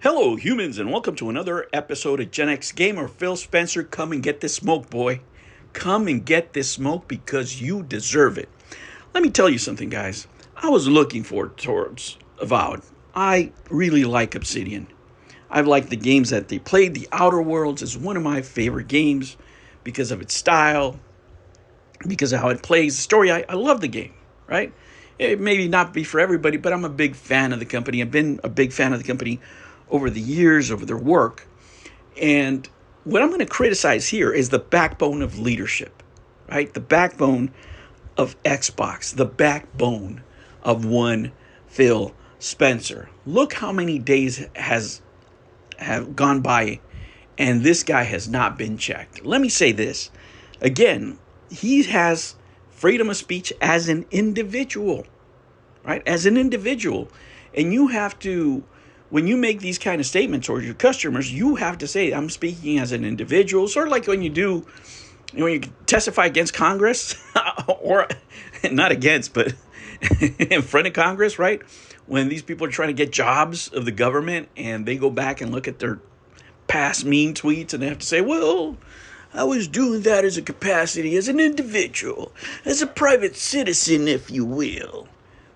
Hello, humans, and welcome to another episode of Gen X Gamer. Phil Spencer, come and get this smoke, boy. Come and get this smoke because you deserve it. Let me tell you something, guys. I was looking forward towards Avowed. I really like Obsidian. I've liked the games that they played. The Outer Worlds is one of my favorite games because of its style, because of how it plays. The story, I love the game, right? It may not be for everybody, but I'm a big fan of the company. I've been a big fan of the company over the years, over their work. And what I'm going to criticize here is the backbone of leadership, right? The backbone of Xbox, the backbone of one Phil Spencer. Look how many days have gone by and this guy has not been checked. Let me say this. Again, he has freedom of speech as an individual, right? As an individual. And you have to, when you make these kind of statements towards your customers, you have to say, I'm speaking as an individual. Sort of like when you do, when you testify against Congress, or not against, but in front of Congress, right? When these people are trying to get jobs of the government and they go back and look at their past mean tweets and they have to say, well, I was doing that as a capacity, as an individual, as a private citizen, if you will.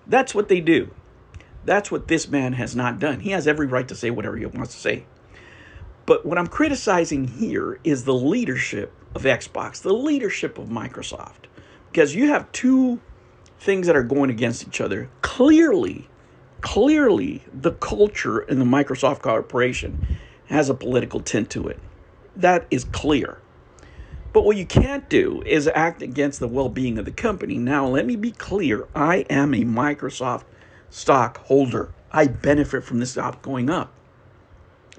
That's what they do. That's what this man has not done. He has every right to say whatever he wants to say. But what I'm criticizing here is the leadership of Xbox, the leadership of Microsoft. Because you have two things that are going against each other. Clearly, the culture in the Microsoft Corporation has a political tint to it. That is clear. But what you can't do is act against the well-being of the company. Now, let me be clear. I am a Microsoft stockholder. I benefit from this stock going up.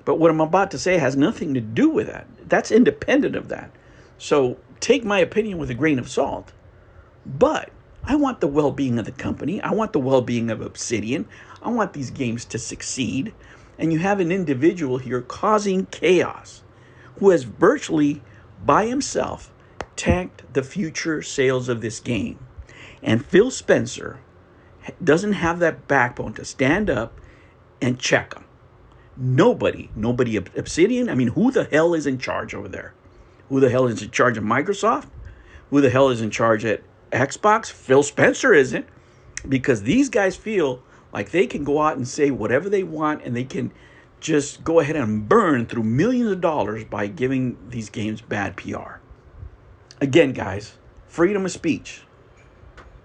But what I'm about to say has nothing to do with that. That's independent of that. So take my opinion with a grain of salt. But I want the well-being of the company. I want the well-being of Obsidian. I want these games to succeed. And you have an individual here causing chaos who has virtually by himself tanked the future sales of this game. And Phil Spencer doesn't have that backbone to stand up and check him. Nobody Obsidian. I mean, who the hell is in charge over there? Who the hell is in charge of Microsoft? Who the hell is in charge at Xbox? Phil Spencer isn't, because these guys feel like they can go out and say whatever they want and they can just go ahead and burn through millions of dollars by giving these games bad PR. Again, guys, freedom of speech.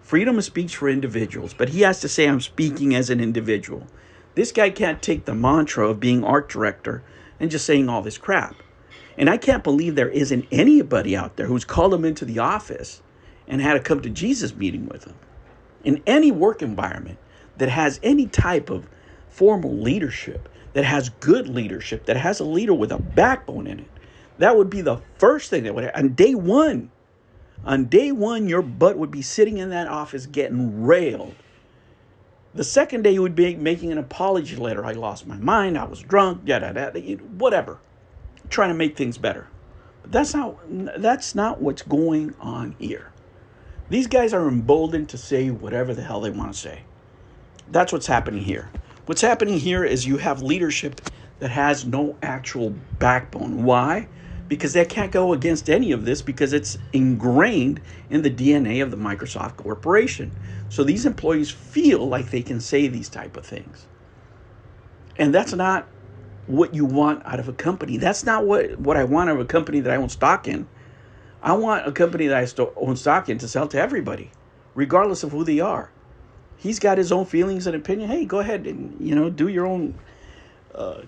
Freedom of speech for individuals. But he has to say, I'm speaking as an individual. This guy can't take the mantra of being art director and just saying all this crap. And I can't believe there isn't anybody out there who's called him into the office and had a come to Jesus meeting with him. In any work environment that has any type of formal leadership, that has good leadership, that has a leader with a backbone in it, that would be the first thing that would happen. On day one, your butt would be sitting in that office getting railed. The second day, you would be making an apology letter. I lost my mind. I was drunk. Whatever. Trying to make things better. But that's not what's going on here. These guys are emboldened to say whatever the hell they want to say. That's what's happening here. What's happening here is you have leadership that has no actual backbone. Why? Because they can't go against any of this because it's ingrained in the DNA of the Microsoft Corporation. So these employees feel like they can say these type of things. And that's not what you want out of a company. That's not what I want out of a company that I own stock in. I want a company that I own stock in to sell to everybody, regardless of who they are. He's got his own feelings and opinion. Hey, go ahead and, do your own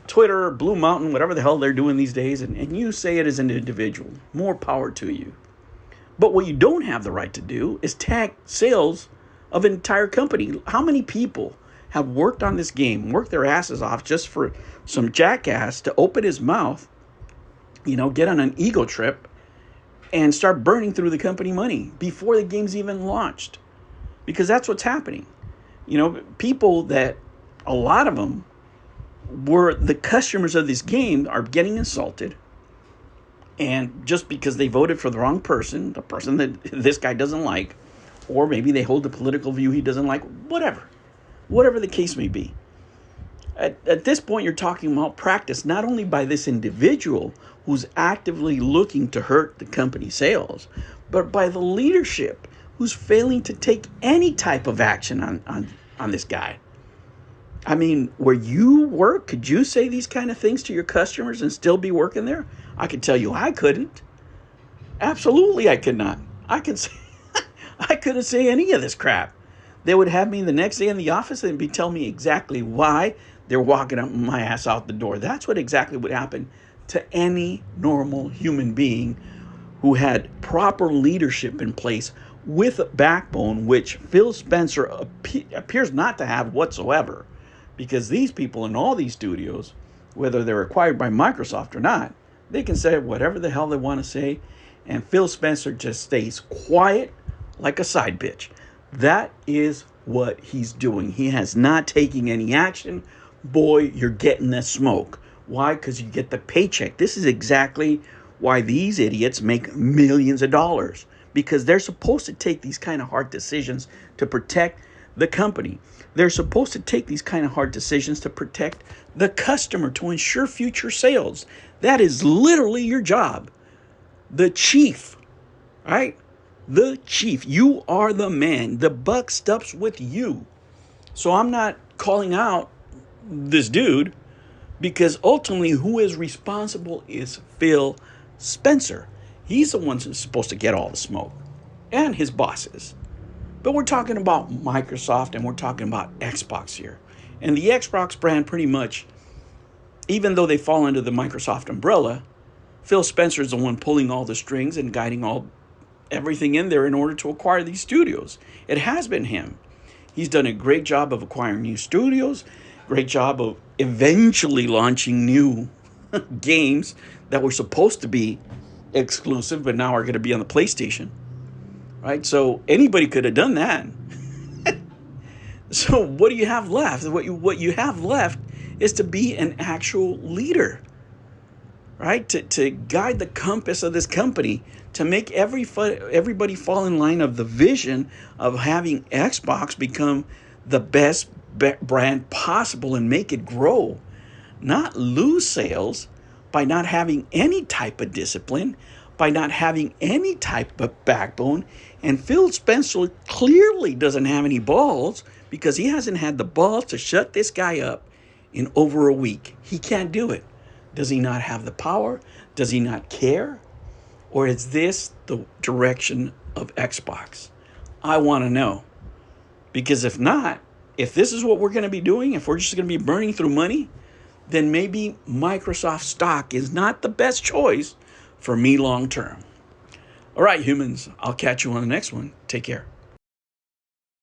Twitter, Blue Mountain, whatever the hell they're doing these days, and you say it as an individual. More power to you. But what you don't have the right to do is tank sales of an entire company. How many people have worked on this game, worked their asses off just for some jackass to open his mouth, get on an ego trip and start burning through the company money before the game's even launched? Because that's what's happening. People that, a lot of them were the customers of this game, are getting insulted. And just because they voted for the wrong person, the person that this guy doesn't like, or maybe they hold a political view he doesn't like, whatever the case may be. At this point, you're talking about practice, not only by this individual who's actively looking to hurt the company's sales, but by the leadership who's failing to take any type of action on this guy. I mean, where you work, could you say these kind of things to your customers and still be working there? I can tell you I couldn't. Absolutely, I could not. I couldn't say any of this crap. They would have me the next day in the office and be telling me exactly why they're walking up my ass out the door. That's what exactly would happen to any normal human being who had proper leadership in place with a backbone, which Phil Spencer appears not to have whatsoever. Because these people in all these studios, whether they're acquired by Microsoft or not, they can say whatever the hell they want to say. And Phil Spencer just stays quiet like a side bitch. That is what he's doing. He has not taken any action. Boy, you're getting the smoke. Why? Because you get the paycheck. This is exactly why these idiots make millions of dollars. Because they're supposed to take these kind of hard decisions to protect the company. They're supposed to take these kind of hard decisions to protect the customer, to ensure future sales. That is literally your job. The chief, right? The chief. You are the man. The buck stops with you. So I'm not calling out this dude, because ultimately who is responsible is Phil Spencer. He's the one who's supposed to get all the smoke, and his bosses. But we're talking about Microsoft and we're talking about Xbox here. And the Xbox brand pretty much, even though they fall under the Microsoft umbrella, Phil Spencer is the one pulling all the strings and guiding everything in there in order to acquire these studios. It has been him. He's done a great job of acquiring new studios, great job of eventually launching new games that were supposed to be exclusive, but now are going to be on the PlayStation. Right? So anybody could have done that. So what do you have left? What you have left is to be an actual leader. Right? To guide the compass of this company, to make everybody fall in line of the vision of having Xbox become the best brand possible and make it grow. Not lose sales by not having any type of discipline, by not having any type of backbone. And Phil Spencer clearly doesn't have any balls, because he hasn't had the balls to shut this guy up in over a week. He can't do it. Does he not have the power? Does he not care? Or is this the direction of Xbox? I want to know. Because if not, if this is what we're going to be doing, if we're just going to be burning through money, then maybe Microsoft stock is not the best choice for me long term. All right, humans, I'll catch you on the next one. Take care.